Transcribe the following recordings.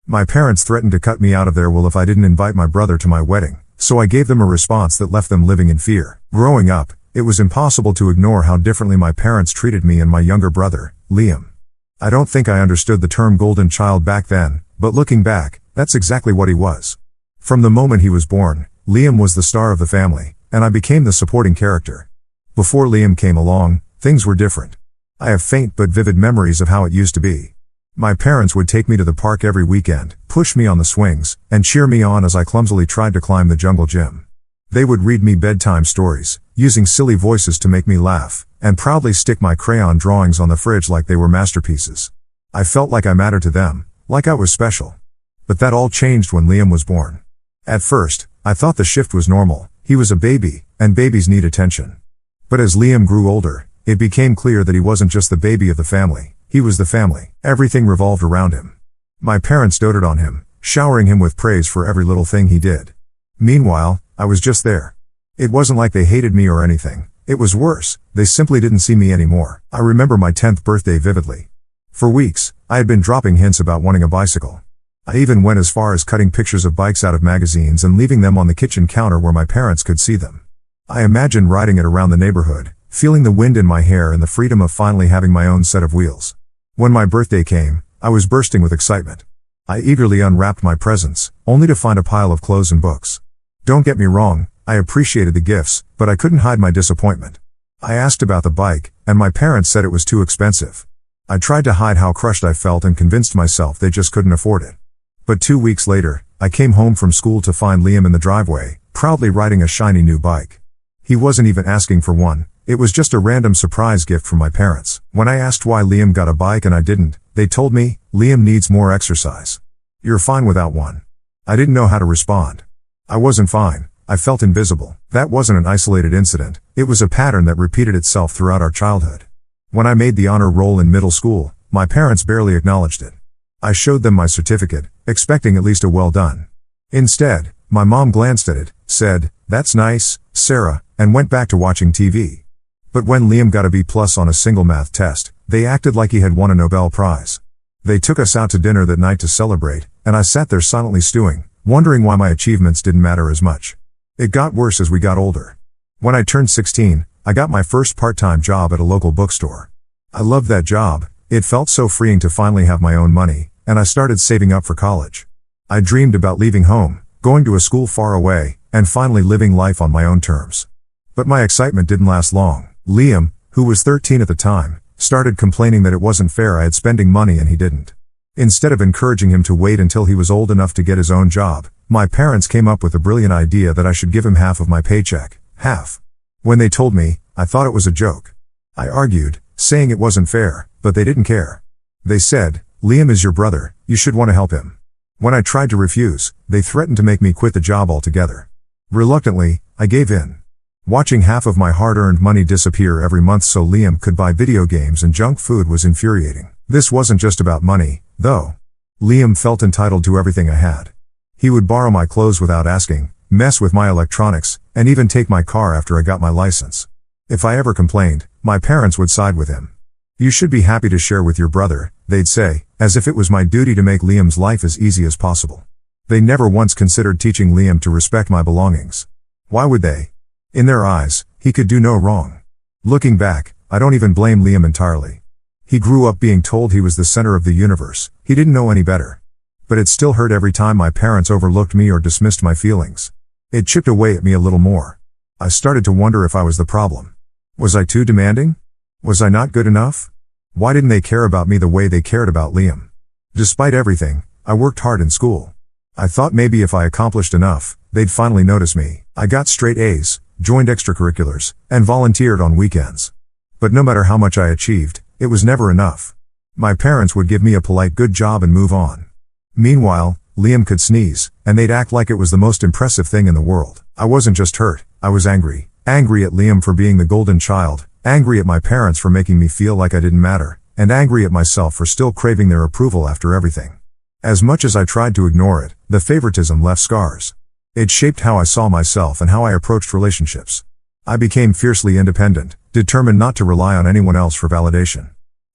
My parents threatened to cut me out of their will if I didn't invite my brother to my wedding, so I gave them a response that left them living in fear. Growing up, it was impossible to ignore how differently my parents treated me and my younger brother, Liam. I don't think I understood the term golden child back then, but looking back, that's exactly what he was. From the moment he was born, Liam was the star of the family, and I became the supporting character. Before Liam came along, things were different. I have faint but vivid memories of how it used to be. My parents would take me to the park every weekend, push me on the swings, and cheer me on as I clumsily tried to climb the jungle gym. They would read me bedtime stories, using silly voices to make me laugh, and proudly stick my crayon drawings on the fridge like they were masterpieces. I felt like I mattered to them, like I was special. But that all changed when Liam was born. At first, I thought the shift was normal. He was a baby, and babies need attention. But as Liam grew older, it became clear that he wasn't just the baby of the family. He was the family. Everything revolved around him. My parents doted on him, showering him with praise for every little thing he did. Meanwhile, I was just there. It wasn't like they hated me or anything. It was worse, they simply didn't see me anymore. I remember my 10th birthday vividly. For weeks, I had been dropping hints about wanting a bicycle. I even went as far as cutting pictures of bikes out of magazines and leaving them on the kitchen counter where my parents could see them. I imagined riding it around the neighborhood, feeling the wind in my hair and the freedom of finally having my own set of wheels. When my birthday came, I was bursting with excitement. I eagerly unwrapped my presents, only to find a pile of clothes and books. Don't get me wrong, I appreciated the gifts, but I couldn't hide my disappointment. I asked about the bike, and my parents said it was too expensive. I tried to hide how crushed I felt and convinced myself they just couldn't afford it. But 2 weeks later, I came home from school to find Liam in the driveway, proudly riding a shiny new bike. He wasn't even asking for one. It was just a random surprise gift from my parents. When I asked why Liam got a bike and I didn't, they told me, Liam needs more exercise. You're fine without one. I didn't know how to respond. I wasn't fine. I felt invisible. That wasn't an isolated incident. It was a pattern that repeated itself throughout our childhood. When I made the honor roll in middle school, my parents barely acknowledged it. I showed them my certificate, expecting at least a well done. Instead, my mom glanced at it, said, "That's nice, Sarah," and went back to watching TV. But when Liam got a B+ on a single math test, they acted like he had won a Nobel Prize. They took us out to dinner that night to celebrate, and I sat there silently stewing, wondering why my achievements didn't matter as much. It got worse as we got older. When I turned 16, I got my first part-time job at a local bookstore. I loved that job. It felt so freeing to finally have my own money, and I started saving up for college. I dreamed about leaving home, going to a school far away, and finally living life on my own terms. But my excitement didn't last long. Liam, who was 13 at the time, started complaining that it wasn't fair I had spending money and he didn't. Instead of encouraging him to wait until he was old enough to get his own job, my parents came up with a brilliant idea that I should give him half of my paycheck. Half. When they told me, I thought it was a joke. I argued, saying it wasn't fair, but they didn't care. They said, "Liam is your brother, you should want to help him." When I tried to refuse, they threatened to make me quit the job altogether. Reluctantly, I gave in. Watching half of my hard-earned money disappear every month so Liam could buy video games and junk food was infuriating. This wasn't just about money, though. Liam felt entitled to everything I had. He would borrow my clothes without asking, mess with my electronics, and even take my car after I got my license. If I ever complained, my parents would side with him. "You should be happy to share with your brother," they'd say, as if it was my duty to make Liam's life as easy as possible. They never once considered teaching Liam to respect my belongings. Why would they? In their eyes, he could do no wrong. Looking back, I don't even blame Liam entirely. He grew up being told he was the center of the universe. He didn't know any better. But it still hurt every time my parents overlooked me or dismissed my feelings. It chipped away at me a little more. I started to wonder if I was the problem. Was I too demanding? Was I not good enough? Why didn't they care about me the way they cared about Liam? Despite everything, I worked hard in school. I thought maybe if I accomplished enough, they'd finally notice me. I got straight A's, joined extracurriculars, and volunteered on weekends. But no matter how much I achieved, it was never enough. My parents would give me a polite good job and move on. Meanwhile, Liam could sneeze, and they'd act like it was the most impressive thing in the world. I wasn't just hurt, I was angry. Angry at Liam for being the golden child, angry at my parents for making me feel like I didn't matter, and angry at myself for still craving their approval after everything. As much as I tried to ignore it, the favoritism left scars. It shaped how I saw myself and how I approached relationships. I became fiercely independent, determined not to rely on anyone else for validation.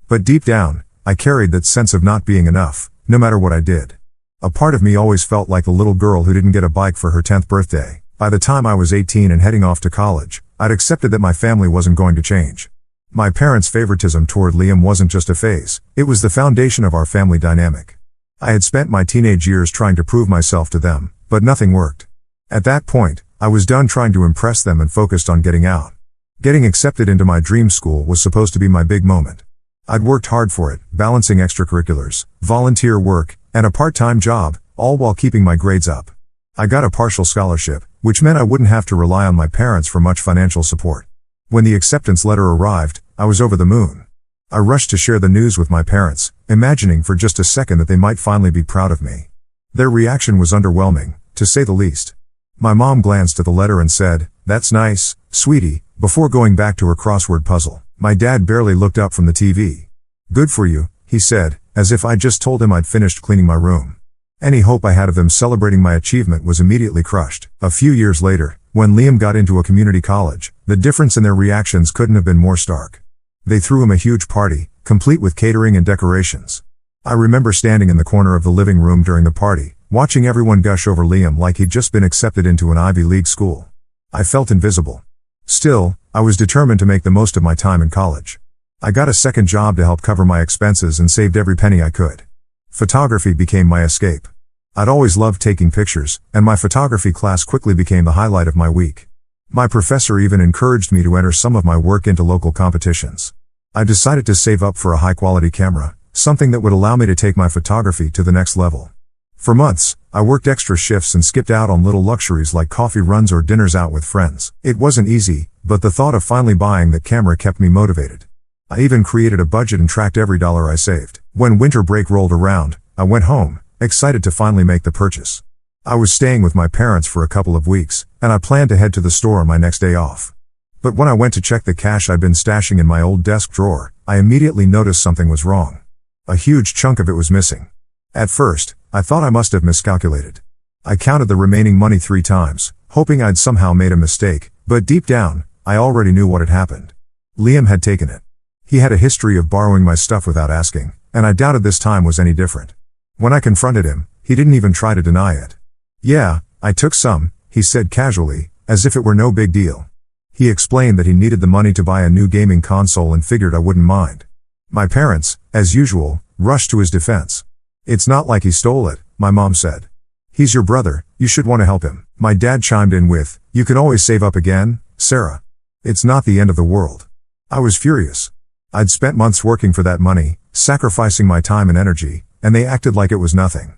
But deep down, I carried that sense of not being enough, no matter what I did. A part of me always felt like the little girl who didn't get a bike for her 10th birthday. By the time I was 18 and heading off to college, I'd accepted that my family wasn't going to change. My parents' favoritism toward Liam wasn't just a phase, it was the foundation of our family dynamic. I had spent my teenage years trying to prove myself to them, but nothing worked. At that point, I was done trying to impress them and focused on getting out. Getting accepted into my dream school was supposed to be my big moment. I'd worked hard for it, balancing extracurriculars, volunteer work, and a part-time job, all while keeping my grades up. I got a partial scholarship, which meant I wouldn't have to rely on my parents for much financial support. When the acceptance letter arrived, I was over the moon. I rushed to share the news with my parents, imagining for just a second that they might finally be proud of me. Their reaction was underwhelming, to say the least. My mom glanced at the letter and said, "That's nice, sweetie," before going back to her crossword puzzle. My dad barely looked up from the TV. "Good for you," he said, as if I'd just told him I'd finished cleaning my room. Any hope I had of them celebrating my achievement was immediately crushed. A few years later, when Liam got into a community college, the difference in their reactions couldn't have been more stark. They threw him a huge party, complete with catering and decorations. I remember standing in the corner of the living room during the party, watching everyone gush over Liam like he'd just been accepted into an Ivy League school. I felt invisible. Still, I was determined to make the most of my time in college. I got a second job to help cover my expenses and saved every penny I could. Photography became my escape. I'd always loved taking pictures, and my photography class quickly became the highlight of my week. My professor even encouraged me to enter some of my work into local competitions. I decided to save up for a high-quality camera, something that would allow me to take my photography to the next level. For months, I worked extra shifts and skipped out on little luxuries like coffee runs or dinners out with friends. It wasn't easy, but the thought of finally buying that camera kept me motivated. I even created a budget and tracked every dollar I saved. When winter break rolled around, I went home, excited to finally make the purchase. I was staying with my parents for a couple of weeks, and I planned to head to the store on my next day off. But when I went to check the cash I'd been stashing in my old desk drawer, I immediately noticed something was wrong. A huge chunk of it was missing. At first, I thought I must have miscalculated. I counted the remaining money 3 times, hoping I'd somehow made a mistake, but deep down, I already knew what had happened. Liam had taken it. He had a history of borrowing my stuff without asking, and I doubted this time was any different. When I confronted him, he didn't even try to deny it. "Yeah, I took some," he said casually, as if it were no big deal. He explained that he needed the money to buy a new gaming console and figured I wouldn't mind. My parents, as usual, rushed to his defense. "It's not like he stole it," my mom said. "He's your brother, you should want to help him." My dad chimed in with, "You can always save up again, Sarah. It's not the end of the world." I was furious. I'd spent months working for that money, sacrificing my time and energy, and they acted like it was nothing.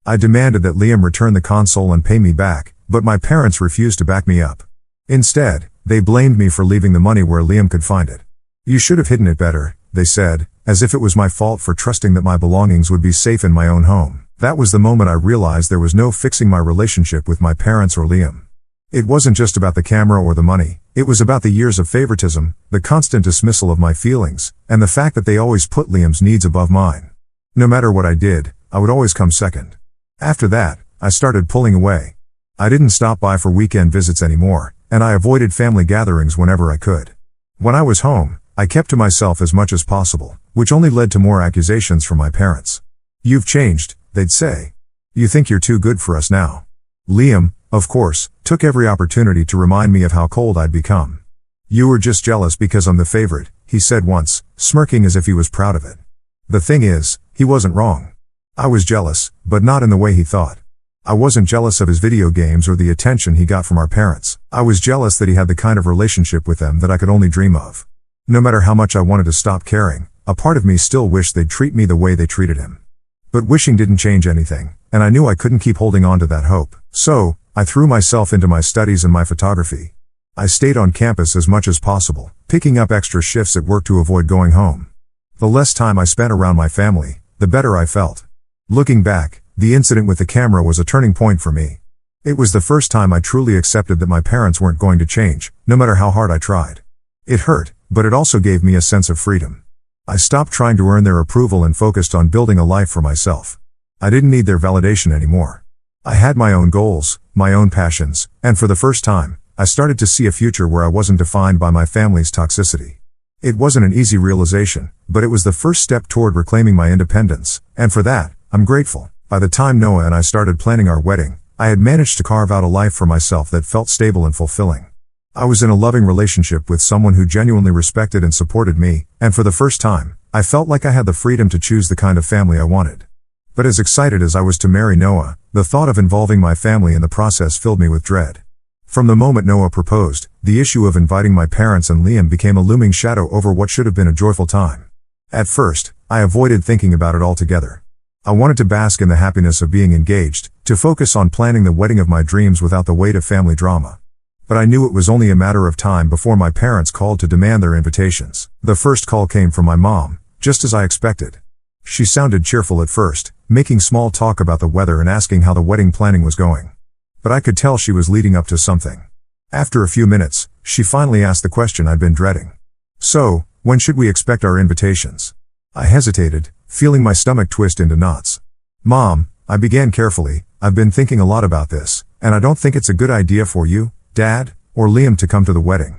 I demanded that Liam return the console and pay me back, but my parents refused to back me up. Instead, they blamed me for leaving the money where Liam could find it. "You should have hidden it better," they said, as if it was my fault for trusting that my belongings would be safe in my own home. That was the moment I realized there was no fixing my relationship with my parents or Liam. It wasn't just about the camera or the money, it was about the years of favoritism, the constant dismissal of my feelings, and the fact that they always put Liam's needs above mine. No matter what I did, I would always come second. After that, I started pulling away. I didn't stop by for weekend visits anymore, and I avoided family gatherings whenever I could. When I was home, I kept to myself as much as possible, which only led to more accusations from my parents. "You've changed," they'd say. "You think you're too good for us now." Liam, of course, took every opportunity to remind me of how cold I'd become. "You were just jealous because I'm the favorite," he said once, smirking as if he was proud of it. The thing is, he wasn't wrong. I was jealous, but not in the way he thought. I wasn't jealous of his video games or the attention he got from our parents. I was jealous that he had the kind of relationship with them that I could only dream of. No matter how much I wanted to stop caring, a part of me still wished they'd treat me the way they treated him. But wishing didn't change anything, and I knew I couldn't keep holding on to that hope. So, I threw myself into my studies and my photography. I stayed on campus as much as possible, picking up extra shifts at work to avoid going home. The less time I spent around my family, the better I felt. Looking back, the incident with the camera was a turning point for me. It was the first time I truly accepted that my parents weren't going to change, no matter how hard I tried. It hurt, but it also gave me a sense of freedom. I stopped trying to earn their approval and focused on building a life for myself. I didn't need their validation anymore. I had my own goals, my own passions, and for the first time, I started to see a future where I wasn't defined by my family's toxicity. It wasn't an easy realization, but it was the first step toward reclaiming my independence, and for that, I'm grateful. By the time Noah and I started planning our wedding, I had managed to carve out a life for myself that felt stable and fulfilling. I was in a loving relationship with someone who genuinely respected and supported me, and for the first time, I felt like I had the freedom to choose the kind of family I wanted. But as excited as I was to marry Noah, the thought of involving my family in the process filled me with dread. From the moment Noah proposed, the issue of inviting my parents and Liam became a looming shadow over what should have been a joyful time. At first, I avoided thinking about it altogether. I wanted to bask in the happiness of being engaged, to focus on planning the wedding of my dreams without the weight of family drama. But I knew it was only a matter of time before my parents called to demand their invitations. The first call came from my mom, just as I expected. She sounded cheerful at first, making small talk about the weather and asking how the wedding planning was going. But I could tell she was leading up to something. After a few minutes, she finally asked the question I'd been dreading. "So, when should we expect our invitations?" I hesitated, feeling my stomach twist into knots. "Mom," I began carefully, "I've been thinking a lot about this, and I don't think it's a good idea for you, Dad, or Liam to come to the wedding."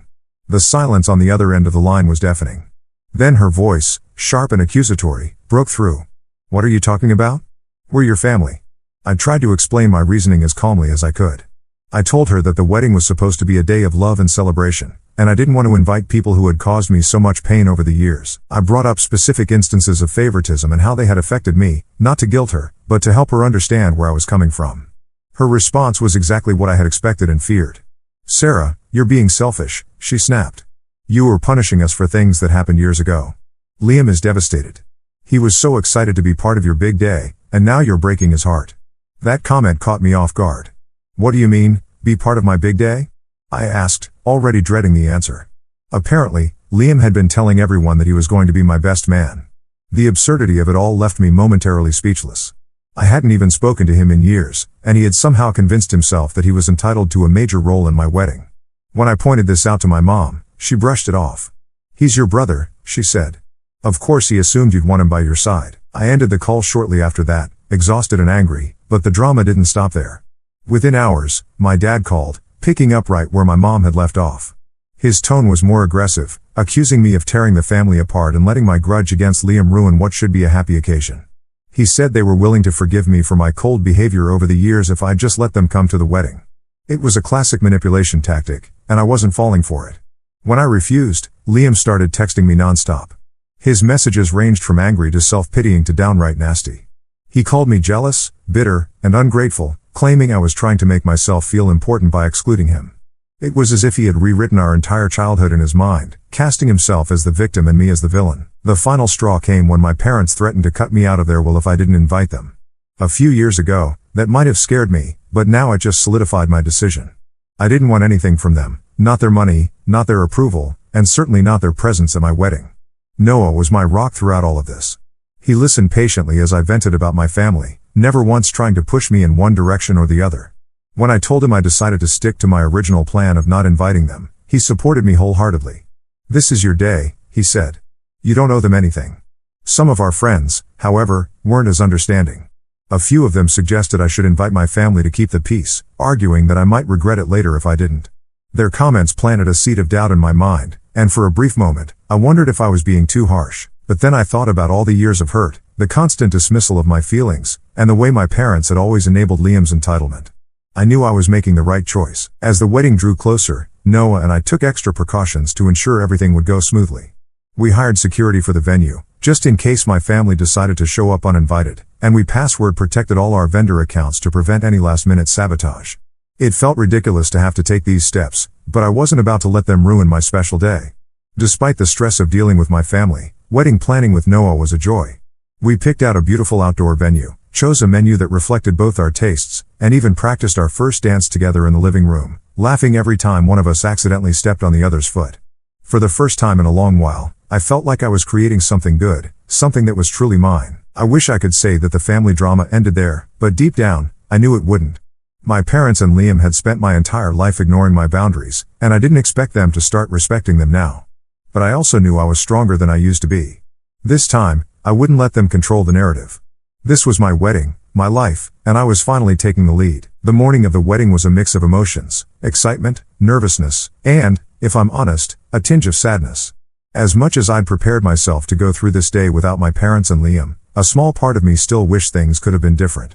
The silence on the other end of the line was deafening. Then her voice, sharp and accusatory, broke through. "What are you talking about? We're your family." I tried to explain my reasoning as calmly as I could. I told her that the wedding was supposed to be a day of love and celebration, and I didn't want to invite people who had caused me so much pain over the years. I brought up specific instances of favoritism and how they had affected me, not to guilt her, but to help her understand where I was coming from. Her response was exactly what I had expected and feared. "Sarah, you're being selfish," she snapped. "You were punishing us for things that happened years ago. Liam is devastated. He was so excited to be part of your big day, and now you're breaking his heart." That comment caught me off guard. "What do you mean, be part of my big day?" I asked, already dreading the answer. Apparently, Liam had been telling everyone that he was going to be my best man. The absurdity of it all left me momentarily speechless. I hadn't even spoken to him in years, and he had somehow convinced himself that he was entitled to a major role in my wedding. When I pointed this out to my mom, she brushed it off. "He's your brother," she said. "Of course he assumed you'd want him by your side." I ended the call shortly after that, exhausted and angry, but the drama didn't stop there. Within hours, my dad called, picking up right where my mom had left off. His tone was more aggressive, accusing me of tearing the family apart and letting my grudge against Liam ruin what should be a happy occasion. He said they were willing to forgive me for my cold behavior over the years if I'd just let them come to the wedding. It was a classic manipulation tactic, and I wasn't falling for it. When I refused, Liam started texting me nonstop. His messages ranged from angry to self-pitying to downright nasty. He called me jealous, bitter, and ungrateful, claiming I was trying to make myself feel important by excluding him. It was as if he had rewritten our entire childhood in his mind, casting himself as the victim and me as the villain. The final straw came when my parents threatened to cut me out of their will if I didn't invite them. A few years ago, that might have scared me, but now it just solidified my decision. I didn't want anything from them, not their money, not their approval, and certainly not their presence at my wedding. Noah was my rock throughout all of this. He listened patiently as I vented about my family, never once trying to push me in one direction or the other. When I told him I decided to stick to my original plan of not inviting them, he supported me wholeheartedly. "This is your day," he said. "You don't owe them anything." Some of our friends, however, weren't as understanding. A few of them suggested I should invite my family to keep the peace, arguing that I might regret it later if I didn't. Their comments planted a seed of doubt in my mind, and for a brief moment, I wondered if I was being too harsh. But then I thought about all the years of hurt, the constant dismissal of my feelings, and the way my parents had always enabled Liam's entitlement. I knew I was making the right choice. As the wedding drew closer, Noah and I took extra precautions to ensure everything would go smoothly. We hired security for the venue, just in case my family decided to show up uninvited, and we password protected all our vendor accounts to prevent any last-minute sabotage. It felt ridiculous to have to take these steps, but I wasn't about to let them ruin my special day. Despite the stress of dealing with my family, wedding planning with Noah was a joy. We picked out a beautiful outdoor venue, chose a menu that reflected both our tastes, and even practiced our first dance together in the living room, laughing every time one of us accidentally stepped on the other's foot. For the first time in a long while, I felt like I was creating something good, something that was truly mine. I wish I could say that the family drama ended there, but deep down, I knew it wouldn't. My parents and Liam had spent my entire life ignoring my boundaries, and I didn't expect them to start respecting them now. But I also knew I was stronger than I used to be. This time, I wouldn't let them control the narrative. This was my wedding, my life, and I was finally taking the lead. The morning of the wedding was a mix of emotions, excitement, nervousness, and, if I'm honest, a tinge of sadness. As much as I'd prepared myself to go through this day without my parents and Liam, a small part of me still wished things could have been different.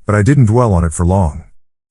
but I didn't dwell on it for long.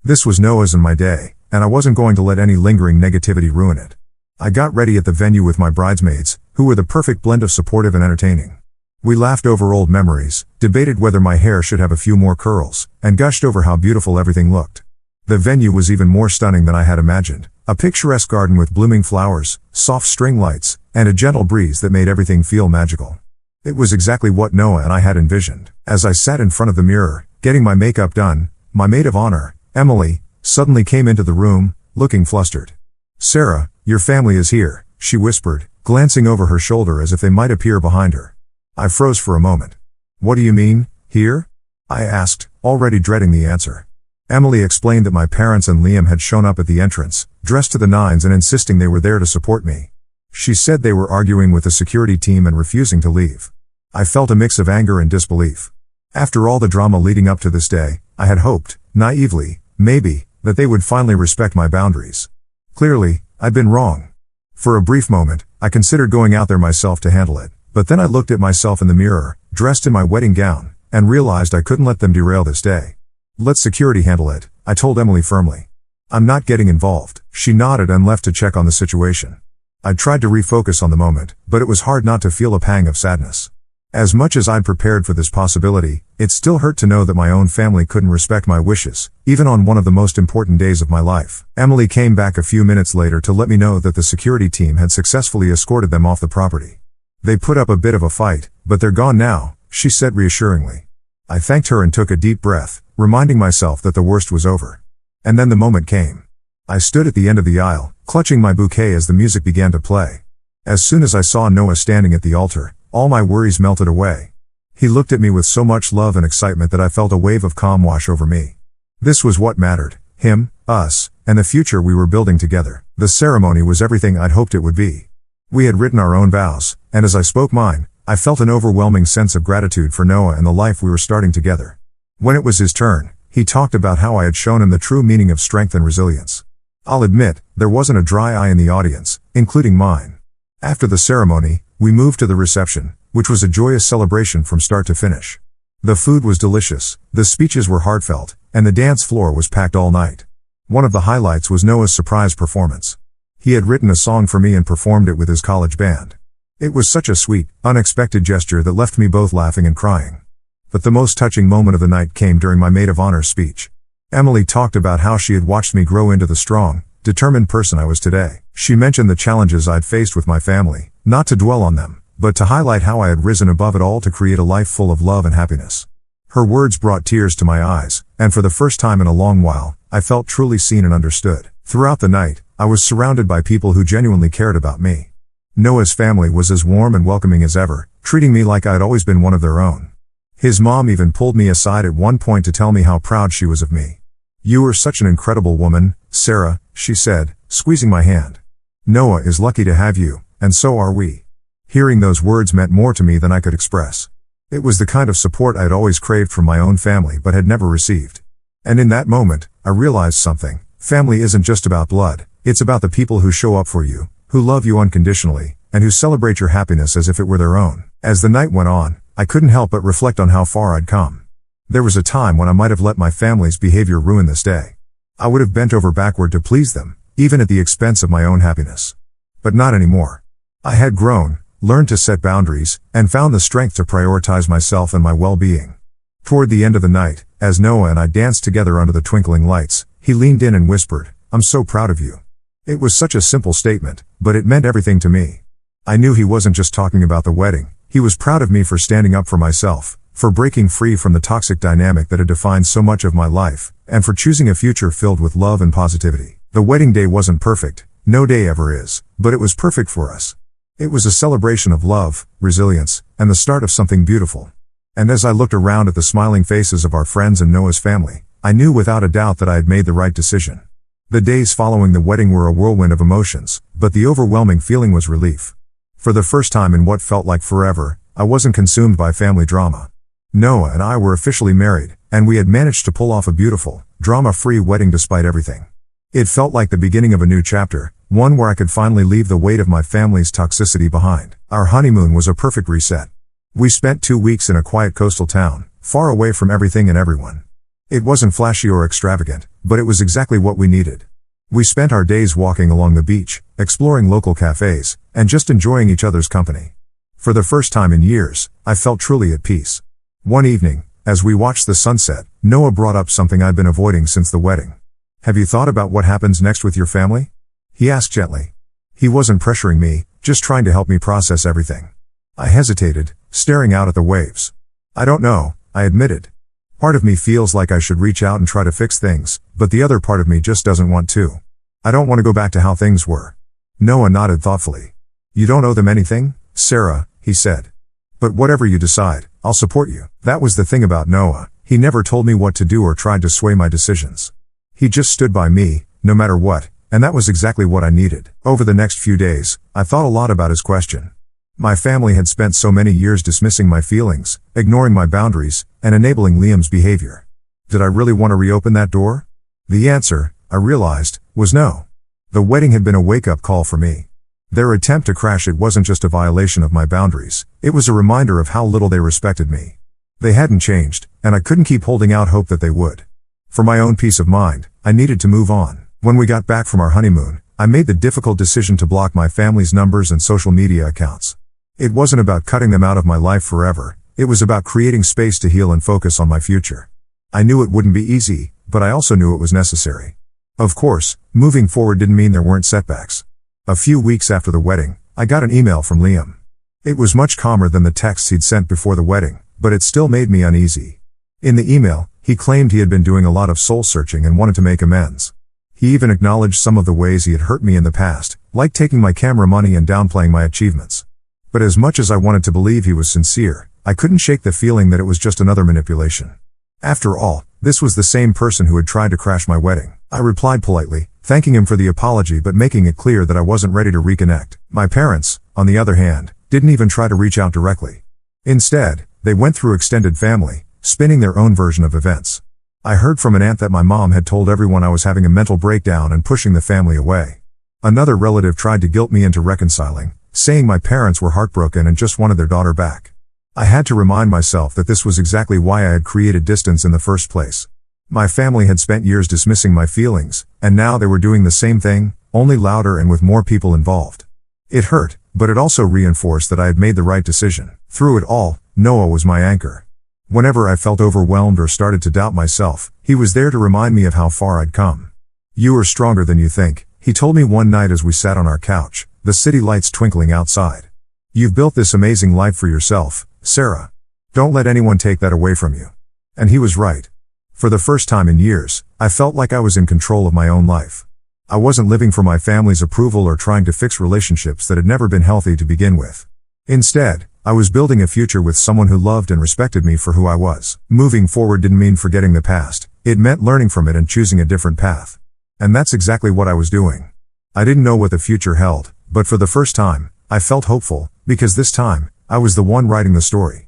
This was Noah's and my day, and I wasn't going to let any lingering negativity ruin it. I got ready at the venue with my bridesmaids, who were the perfect blend of supportive and entertaining. We laughed over old memories, debated whether my hair should have a few more curls, and gushed over how beautiful everything looked. The venue was even more stunning than I had imagined, a picturesque garden with blooming flowers, soft string lights, and a gentle breeze that made everything feel magical. It was exactly what Noah and I had envisioned. As I sat in front of the mirror, getting my makeup done, my maid of honor, Emily, suddenly came into the room, looking flustered. "Sarah, your family is here," she whispered, glancing over her shoulder as if they might appear behind her. I froze for a moment. "What do you mean, here?" I asked, already dreading the answer. Emily explained that my parents and Liam had shown up at the entrance, dressed to the nines and insisting they were there to support me. She said they were arguing with the security team and refusing to leave. I felt a mix of anger and disbelief. After all the drama leading up to this day, I had hoped, naively, maybe, that they would finally respect my boundaries. Clearly, I'd been wrong. For a brief moment, I considered going out there myself to handle it, but then I looked at myself in the mirror, dressed in my wedding gown, and realized I couldn't let them derail this day. "Let security handle it," I told Emily firmly. "I'm not getting involved." She nodded and left to check on the situation. I tried to refocus on the moment, but it was hard not to feel a pang of sadness. As much as I'd prepared for this possibility, it still hurt to know that my own family couldn't respect my wishes, even on one of the most important days of my life. Emily came back a few minutes later to let me know that the security team had successfully escorted them off the property. "They put up a bit of a fight, but they're gone now," she said reassuringly. I thanked her and took a deep breath, reminding myself that the worst was over. And then the moment came. I stood at the end of the aisle, clutching my bouquet as the music began to play. As soon as I saw Noah standing at the altar, all my worries melted away. He looked at me with so much love and excitement that I felt a wave of calm wash over me. This was what mattered: him, us, and the future we were building together. The ceremony was everything I'd hoped it would be. We had written our own vows, and as I spoke mine, I felt an overwhelming sense of gratitude for Noah and the life we were starting together. When it was his turn, he talked about how I had shown him the true meaning of strength and resilience. I'll admit, there wasn't a dry eye in the audience, including mine. After the ceremony, we moved to the reception, which was a joyous celebration from start to finish. The food was delicious, the speeches were heartfelt, and the dance floor was packed all night. One of the highlights was Noah's surprise performance. He had written a song for me and performed it with his college band. It was such a sweet, unexpected gesture that left me both laughing and crying. But the most touching moment of the night came during my maid of honor speech. Emily talked about how she had watched me grow into the strong, determined person I was today. She mentioned the challenges I'd faced with my family, not to dwell on them, but to highlight how I had risen above it all to create a life full of love and happiness. Her words brought tears to my eyes, and for the first time in a long while, I felt truly seen and understood. Throughout the night, I was surrounded by people who genuinely cared about me. Noah's family was as warm and welcoming as ever, treating me like I had always been one of their own. His mom even pulled me aside at one point to tell me how proud she was of me. "You are such an incredible woman, Sarah," she said, squeezing my hand. "Noah is lucky to have you, and so are we." Hearing those words meant more to me than I could express. It was the kind of support I had always craved from my own family but had never received. And in that moment, I realized something. Family isn't just about blood, it's about the people who show up for you, who love you unconditionally, and who celebrate your happiness as if it were their own. As the night went on, I couldn't help but reflect on how far I'd come. There was a time when I might have let my family's behavior ruin this day. I would have bent over backward to please them, even at the expense of my own happiness. But not anymore. I had grown, learned to set boundaries, and found the strength to prioritize myself and my well-being. Toward the end of the night, as Noah and I danced together under the twinkling lights, he leaned in and whispered, "I'm so proud of you." It was such a simple statement, but it meant everything to me. I knew he wasn't just talking about the wedding. He was proud of me for standing up for myself, for breaking free from the toxic dynamic that had defined so much of my life, and for choosing a future filled with love and positivity. The wedding day wasn't perfect, no day ever is, but it was perfect for us. It was a celebration of love, resilience, and the start of something beautiful. And as I looked around at the smiling faces of our friends and Noah's family, I knew without a doubt that I had made the right decision. The days following the wedding were a whirlwind of emotions, but the overwhelming feeling was relief. For the first time in what felt like forever, I wasn't consumed by family drama. Noah and I were officially married, and we had managed to pull off a beautiful, drama-free wedding despite everything. It felt like the beginning of a new chapter, one where I could finally leave the weight of my family's toxicity behind. Our honeymoon was a perfect reset. We spent 2 weeks in a quiet coastal town, far away from everything and everyone. It wasn't flashy or extravagant, but it was exactly what we needed. We spent our days walking along the beach, exploring local cafes, and just enjoying each other's company. For the first time in years, I felt truly at peace. One evening, as we watched the sunset, Noah brought up something I'd been avoiding since the wedding. "Have you thought about what happens next with your family?" he asked gently. He wasn't pressuring me, just trying to help me process everything. I hesitated, staring out at the waves. "I don't know," I admitted. "Part of me feels like I should reach out and try to fix things, but the other part of me just doesn't want to. I don't want to go back to how things were." Noah nodded thoughtfully. "You don't owe them anything, Sarah," he said. "But whatever you decide, I'll support you." That was the thing about Noah. He never told me what to do or tried to sway my decisions. He just stood by me, no matter what, and that was exactly what I needed. Over the next few days, I thought a lot about his question. My family had spent so many years dismissing my feelings, ignoring my boundaries, and enabling Liam's behavior. Did I really want to reopen that door? The answer, I realized, was no. The wedding had been a wake-up call for me. Their attempt to crash it wasn't just a violation of my boundaries, it was a reminder of how little they respected me. They hadn't changed, and I couldn't keep holding out hope that they would. For my own peace of mind, I needed to move on. When we got back from our honeymoon, I made the difficult decision to block my family's numbers and social media accounts. It wasn't about cutting them out of my life forever, it was about creating space to heal and focus on my future. I knew it wouldn't be easy, but I also knew it was necessary. Of course, moving forward didn't mean there weren't setbacks. A few weeks after the wedding, I got an email from Liam. It was much calmer than the texts he'd sent before the wedding, but it still made me uneasy. In the email, he claimed he had been doing a lot of soul-searching and wanted to make amends. He even acknowledged some of the ways he had hurt me in the past, like taking my camera money and downplaying my achievements. But as much as I wanted to believe he was sincere, I couldn't shake the feeling that it was just another manipulation. After all, this was the same person who had tried to crash my wedding. I replied politely, thanking him for the apology but making it clear that I wasn't ready to reconnect. My parents, on the other hand, didn't even try to reach out directly. Instead, they went through extended family, spinning their own version of events. I heard from an aunt that my mom had told everyone I was having a mental breakdown and pushing the family away. Another relative tried to guilt me into reconciling, saying my parents were heartbroken and just wanted their daughter back. I had to remind myself that this was exactly why I had created distance in the first place. My family had spent years dismissing my feelings, and now they were doing the same thing, only louder and with more people involved. It hurt, but it also reinforced that I had made the right decision. Through it all, Noah was my anchor. Whenever I felt overwhelmed or started to doubt myself, he was there to remind me of how far I'd come. "You are stronger than you think," he told me one night as we sat on our couch, the city lights twinkling outside. "You've built this amazing life for yourself, Sarah. Don't let anyone take that away from you." And he was right. For the first time in years, I felt like I was in control of my own life. I wasn't living for my family's approval or trying to fix relationships that had never been healthy to begin with. Instead, I was building a future with someone who loved and respected me for who I was. Moving forward didn't mean forgetting the past, it meant learning from it and choosing a different path. And that's exactly what I was doing. I didn't know what the future held, but for the first time, I felt hopeful, because this time, I was the one writing the story.